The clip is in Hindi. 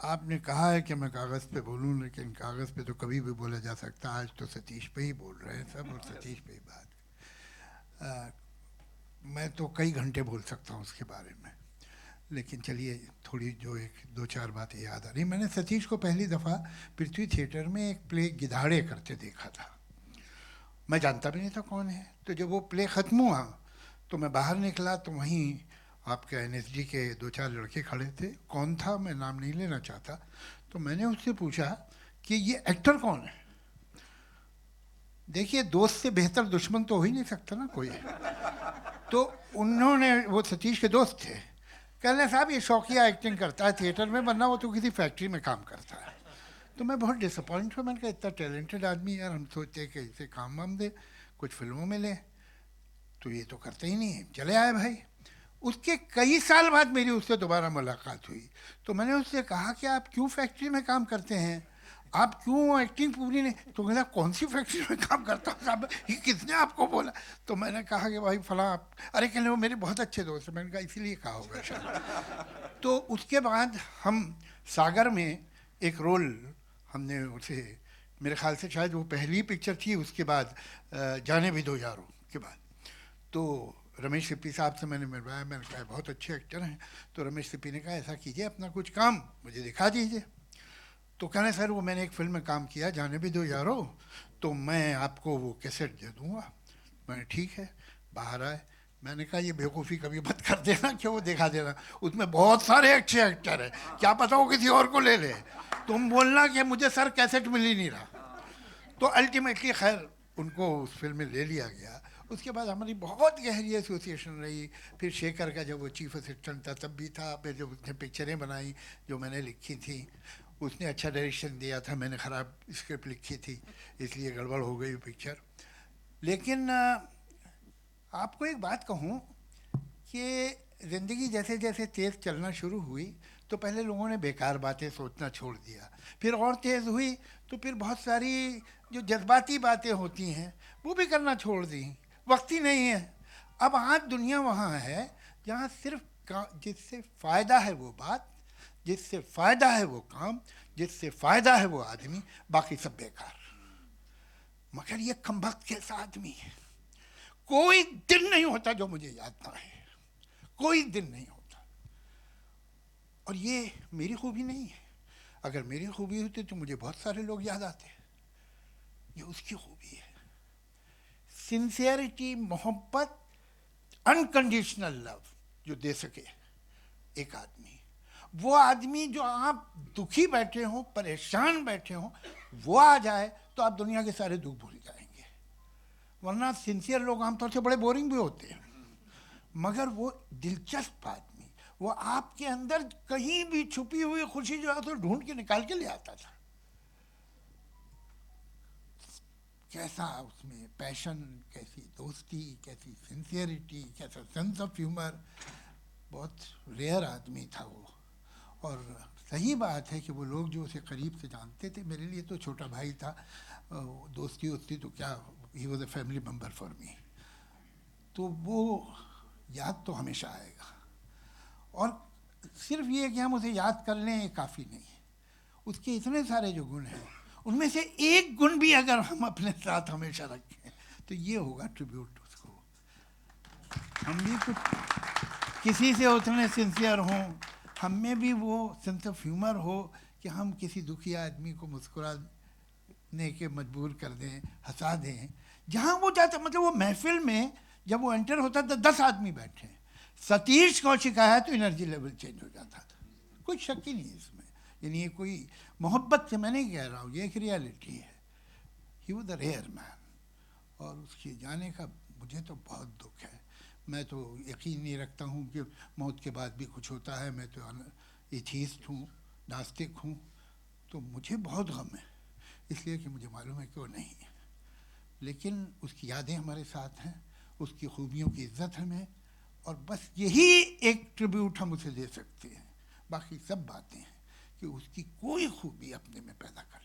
आपने कहा है कि मैं कागज़ पे बोलूं, लेकिन कागज़ पे तो कभी भी बोला जा सकता है। आज तो सतीश पे ही बोल रहे हैं सब, और सतीश पे ही बात। मैं तो कई घंटे बोल सकता हूँ उसके बारे में, लेकिन चलिए थोड़ी जो एक दो चार बातें याद आ रही। मैंने सतीश को पहली दफ़ा पृथ्वी थिएटर में एक प्ले गिधाड़े करते देखा था। मैं जानता भी नहीं था कौन है। तो जब वो प्ले ख़त्म हुआ तो मैं बाहर निकला तो वहीं आपके एनएसडी के दो चार लड़के खड़े थे। कौन था मैं नाम नहीं लेना चाहता। तो मैंने उससे पूछा कि ये एक्टर कौन है। देखिए, दोस्त से बेहतर दुश्मन तो हो ही नहीं सकता ना कोई। तो उन्होंने, वो सतीश के दोस्त थे, कहने साहब ये शौकिया एक्टिंग करता है थिएटर में, वरना वो तो किसी फैक्ट्री में काम करता है। तो मैं बहुत डिसअपॉइंट हुआ। मैंने कहा इतना टैलेंटेड आदमी यार, हम सोचते कि इसे काम वाम दे, कुछ फिल्मों में ले, तो ये तो करते ही नहीं है। चले आए भाई। उसके कई साल बाद मेरी उससे दोबारा मुलाकात हुई। तो मैंने उससे कहा कि आप क्यों फैक्ट्री में काम करते हैं, आप क्यों एक्टिंग पूरी नहीं। तो कहला कौन सी फैक्ट्री में काम करता हूँ साहब, ये किसने आपको बोला। तो मैंने कहा कि भाई फला आप, अरे कहने वो मेरे बहुत अच्छे दोस्त हैं। मैंने कहा इसीलिए कहा होगा शायद। तो उसके बाद हम सागर में एक रोल, हमने उसे, मेरे ख्याल से शायद वो पहली पिक्चर थी उसके बाद, जाने भी दो यारों के बाद। तो रमेश सिप्पी साहब से मैंने मिलवाया। मैंने कहा बहुत अच्छे एक्टर हैं। तो रमेश सिप्पी ने कहा ऐसा कीजिए, अपना कुछ काम मुझे दिखा दीजिए। तो कहने सर वो मैंने एक फिल्म में काम किया, जाने भी दो यारो, तो मैं आपको वो कैसेट दे दूंगा। मैंने ठीक है। बाहर आए, मैंने कहा ये बेवकूफ़ी कभी मत कर देना कि वो दिखा देना, उसमें बहुत सारे अच्छे एक्टर हैं, क्या पता वो किसी और को ले ले। तुम बोलना कि मुझे सर कैसेट मिल ही नहीं रहा। तो अल्टीमेटली खैर उनको उस फिल्म में ले लिया गया। उसके बाद हमारी बहुत गहरी एसोसिएशन रही। फिर शेखर का जब वो चीफ असिस्टेंट था तब भी था। फिर जब उसने पिक्चरें बनाई जो मैंने लिखी थी, उसने अच्छा डायरेक्शन दिया था, मैंने ख़राब स्क्रिप्ट लिखी थी, इसलिए गड़बड़ हो गई पिक्चर। लेकिन आपको एक बात कहूँ कि ज़िंदगी जैसे जैसे तेज़ चलना शुरू हुई तो पहले लोगों ने बेकार बातें सोचना छोड़ दिया। फिर और तेज़ हुई तो फिर बहुत सारी जो जज्बाती बातें होती हैं वो भी करना छोड़ दी। वक्त ही नहीं है। अब आज दुनिया वहाँ है जहाँ सिर्फ जिससे फ़ायदा है वो बात, जिससे फ़ायदा है वो काम, जिससे फ़ायदा है वो आदमी, बाकी सब बेकार। मगर ये कमबख्त कैसा आदमी है। कोई दिन नहीं होता जो मुझे याद ना है, कोई दिन नहीं होता। और ये मेरी खूबी नहीं है। अगर मेरी खूबी होती तो मुझे बहुत सारे लोग याद आते। ये उसकी खूबी है। सिंसियरिटी, मोहब्बत, अनकंडीशनल लव जो दे सके एक आदमी, वो आदमी जो आप दुखी बैठे हो, परेशान बैठे हो, वो आ जाए तो आप दुनिया के सारे दुख भूल जाएंगे। वरना सिंसियर लोग आमतौर से बड़े बोरिंग भी होते हैं, मगर वो दिलचस्प आदमी, वो आपके अंदर कहीं भी छुपी हुई खुशी जो है तो ढूंढ के निकाल के ले आता था। कैसा उसमें पैशन, कैसी दोस्ती, कैसी सिंसियरिटी, कैसा सेंस ऑफ ह्यूमर। बहुत रेयर आदमी था वो। और सही बात है कि वो लोग जो उसे करीब से जानते थे, मेरे लिए तो छोटा भाई था, दोस्ती वोस्ती तो क्या, he was a family member for me. तो वो याद तो हमेशा आएगा। और सिर्फ ये कि हम उसे याद कर लें ये काफ़ी नहीं है। उसके इतने सारे जो गुण हैं, उनमें से एक गुण भी अगर हम अपने साथ हमेशा रखें तो ये होगा ट्रिब्यूट उसको। हम भी कुछ किसी से उतने सिंसियर हों, हम में भी वो सेंस ऑफ ह्यूमर हो कि हम किसी दुखी आदमी को मुस्कुराने के मजबूर कर दें, हंसा दें। जहाँ वो जाता, मतलब वो महफिल में जब वो एंटर होता तो 10 आदमी बैठे हैं, सतीश कौशिक आया तो एनर्जी लेवल चेंज हो जाता था। कोई शक ही नहीं इसमें। यानी ये कोई मोहब्बत से मैं नहीं कह रहा हूँ, ये एक रियलिटी है। He was the rare man. और उसके जाने का मुझे तो बहुत दुख है। मैं तो यकीन नहीं रखता हूँ कि मौत के बाद भी कुछ होता है। मैं तो एथीस्ट हूँ, नास्तिक हूँ, तो मुझे बहुत गम है, इसलिए कि मुझे मालूम है कि वो नहीं है। लेकिन उसकी यादें हमारे साथ हैं, उसकी खूबियों की इज्जत हमें, और बस यही एक ट्रिब्यूट हम उसे दे सकते हैं। बाकी सब बातें हैं कि उसकी कोई खूबी अपने में पैदा कर